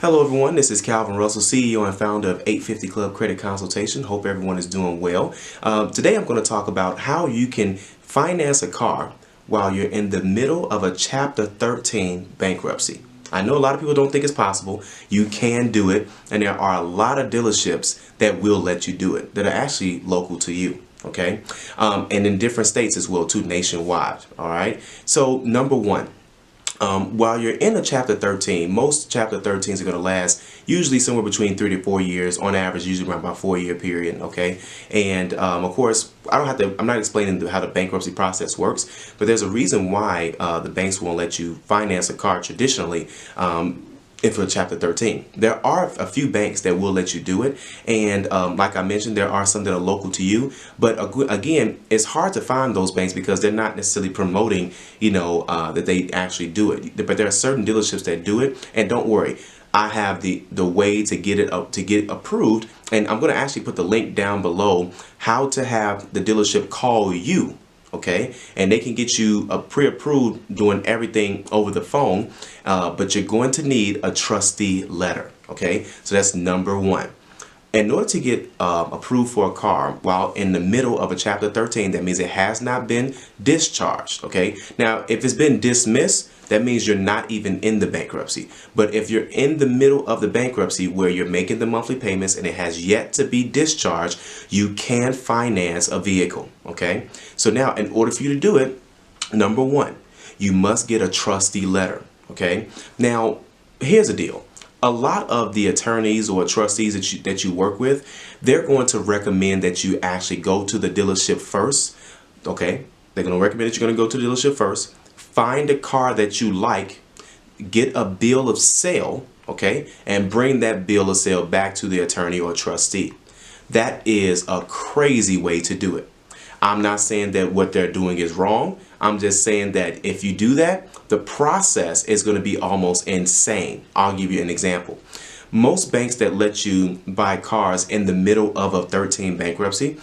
Hello everyone, this is Calvin Russell, CEO and founder of 850 Club Credit Consultation. Hope everyone is doing well. Today I'm going to talk about how you can finance a car while you're in the middle of a Chapter 13 bankruptcy. I know a lot of people don't think it's possible. You can do it, and there are a lot of dealerships that will let you do it that are actually local to you. Okay, and in different states as well too, nationwide. All right, so number one, while you're in a Chapter 13, most Chapter 13s are going to last usually somewhere between 3 to 4 years, on average, usually around about 4 year period. Okay, and of course, I'm not explaining how the bankruptcy process works, but there's a reason why the banks won't let you finance a car traditionally. If for Chapter 13, there are a few banks that will let you do it, and like I mentioned, there are some that are local to you, but again, it's hard to find those banks because they're not necessarily promoting, that they actually do it. But there are certain dealerships that do it, and don't worry, I have the way to get it up, to get approved, and I'm going to actually put the link down below how to have the dealership call you. Okay, and they can get you pre-approved doing everything over the phone, but you're going to need a trustee letter. Okay, so that's number one. In order to get approved for a car while in the middle of a Chapter 13, that means it has not been discharged. Okay, now if it's been dismissed, that means you're not even in the bankruptcy. But if you're in the middle of the bankruptcy where you're making the monthly payments and it has yet to be discharged, you can finance a vehicle. Okay, so now in order for you to do it, number one, you must get a trustee letter. Okay, now here's the deal. A lot of the attorneys or trustees that you work with, they're going to recommend that you actually go to the dealership first. Okay, they're going to recommend that you're going to go to the dealership first, find a car that you like, get a bill of sale, okay, and bring that bill of sale back to the attorney or trustee. That is a crazy way to do it. I'm not saying that what they're doing is wrong. I'm just saying that if you do that, the process is going to be almost insane. I'll give you an example. Most banks that let you buy cars in the middle of a 13 bankruptcy,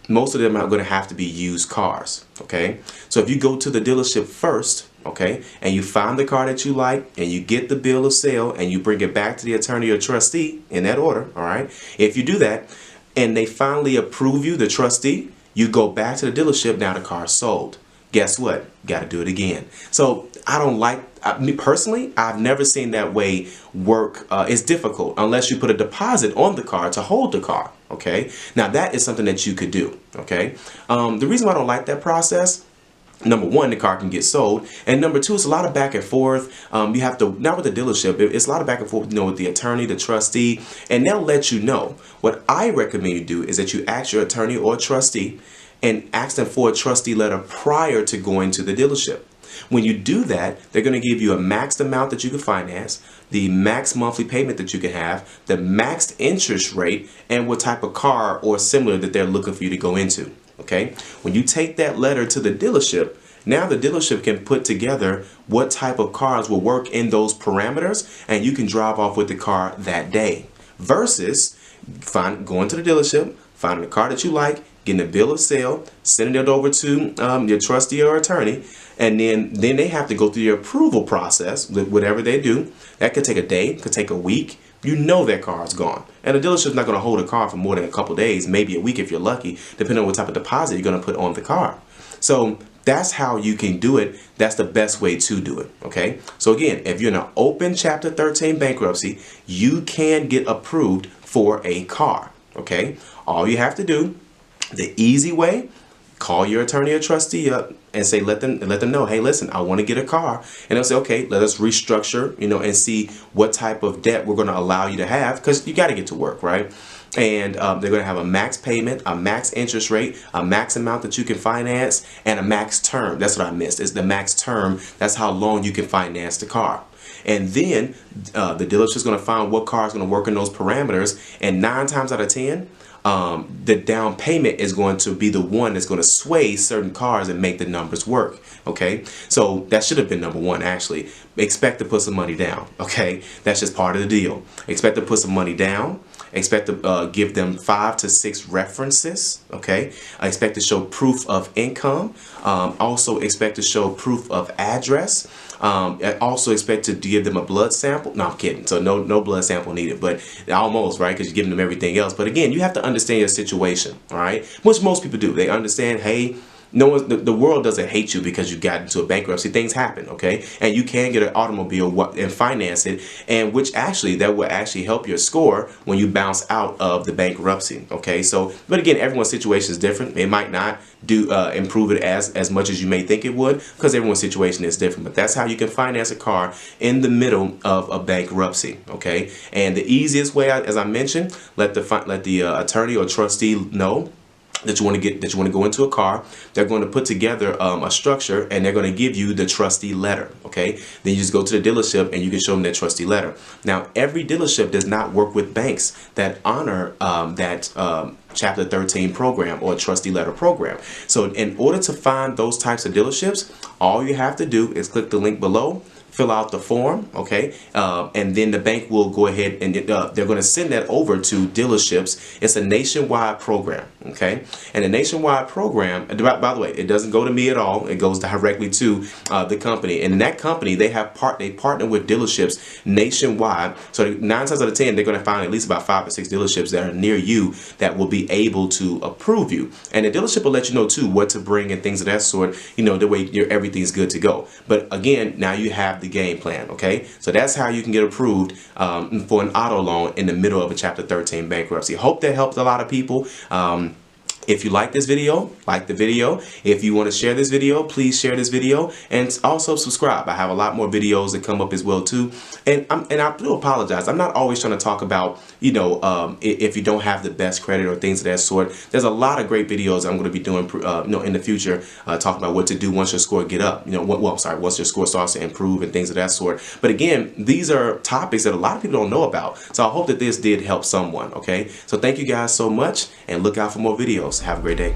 most of them are going to have to be used cars. Okay, so if you go to the dealership first, okay, and you find the car that you like and you get the bill of sale and you bring it back to the attorney or trustee in that order, all right, if you do that and they finally approve you, the trustee, you go back to the dealership, now the car's sold. Guess what? Got to do it again. So I don't like, me personally, I've never seen that way work. It's difficult unless you put a deposit on the car to hold the car. Okay. Now that is something that you could do. Okay. The reason why I don't like that process, number one, the car can get sold, and number two, it's a lot of back and forth. You have to, not with the dealership, it's a lot of back and forth, with the attorney, the trustee, and they'll let you know. What I recommend you do is that you ask your attorney or trustee and ask them for a trustee letter prior to going to the dealership. When you do that, they're going to give you a maxed amount that you can finance, the max monthly payment that you can have, the maxed interest rate, and what type of car or similar that they're looking for you to go into. Okay, when you take that letter to the dealership, now the dealership can put together what type of cars will work in those parameters, and you can drive off with the car that day. Versus going to the dealership, finding a car that you like, getting a bill of sale, sending it over to your trustee or attorney, and then they have to go through your approval process with whatever they do. That could take a day, could take a week. You know that car is gone. And the dealership's not going to hold a car for more than a couple days, maybe a week if you're lucky, depending on what type of deposit you're going to put on the car. So that's how you can do it. That's the best way to do it. Okay. So again, if you're in an open Chapter 13 bankruptcy, you can get approved for a car. Okay. All you have to do, the easy way, call your attorney or trustee up and say, let them know, hey, listen, I want to get a car. And they'll say, okay, let us restructure, and see what type of debt we're going to allow you to have, because you got to get to work, right? And they're going to have a max payment, a max interest rate, a max amount that you can finance, and a max term. That's what I missed, is the max term. That's how long you can finance the car. And then the dealership is going to find what car is going to work in those parameters. And 9 times out of 10, the down payment is going to be the one that's going to sway certain cars and make the numbers work. Okay, so that should have been number one. Actually, expect to put some money down. Okay, that's just part of the deal. Expect to put some money down, Expect to give them 5 to 6 references. Okay. Expect to show proof of income. Also expect to show proof of address. Also expect to give them a blood sample. No, I'm kidding. So no blood sample needed, but almost, right? Because you're giving them everything else. But again, you have to understand your situation, all right? Which most people do. They understand, hey, no one, the world doesn't hate you because you got into a bankruptcy. Things happen, okay? And you can get an automobile and finance it, and which actually, that will actually help your score when you bounce out of the bankruptcy, okay? So, but again, everyone's situation is different. It might not do improve it as much as you may think it would, because everyone's situation is different. But that's how you can finance a car in the middle of a bankruptcy, okay? And the easiest way, as I mentioned, let the attorney or trustee know that you want to go into a car. They're going to put together a structure, and they're going to give you the trustee letter. Okay, then you just go to the dealership and you can show them that trustee letter. Now, every dealership does not work with banks that honor that Chapter 13 program or trustee letter program. So in order to find those types of dealerships, all you have to do is click the link below, fill out the form, okay, and then the bank will go ahead and they're going to send that over to dealerships. It's a nationwide program, okay, and a nationwide program, by the way, it doesn't go to me at all. It goes directly to the company, and in that company they partner with dealerships nationwide. So 9 times out of 10 they're going to find at least about 5 or 6 dealerships that are near you that will be able to approve you, and the dealership will let you know too what to bring and things of that sort. You know, the way everything's good to go. But again, now you have the game plan, okay? So that's how you can get approved for an auto loan in the middle of a Chapter 13 bankruptcy. Hope that helped a lot of people. If you like this video, like the video. If you want to share this video, please share this video, and also subscribe. I have a lot more videos that come up as well too. And I do apologize. I'm not always trying to talk about, you know, if you don't have the best credit or things of that sort. There's a lot of great videos I'm going to be doing, you know, in the future, talking about what to do once your score get up. You know, once your score starts to improve and things of that sort. But again, these are topics that a lot of people don't know about. So I hope that this did help someone. Okay. So thank you guys so much, and look out for more videos. Have a great day.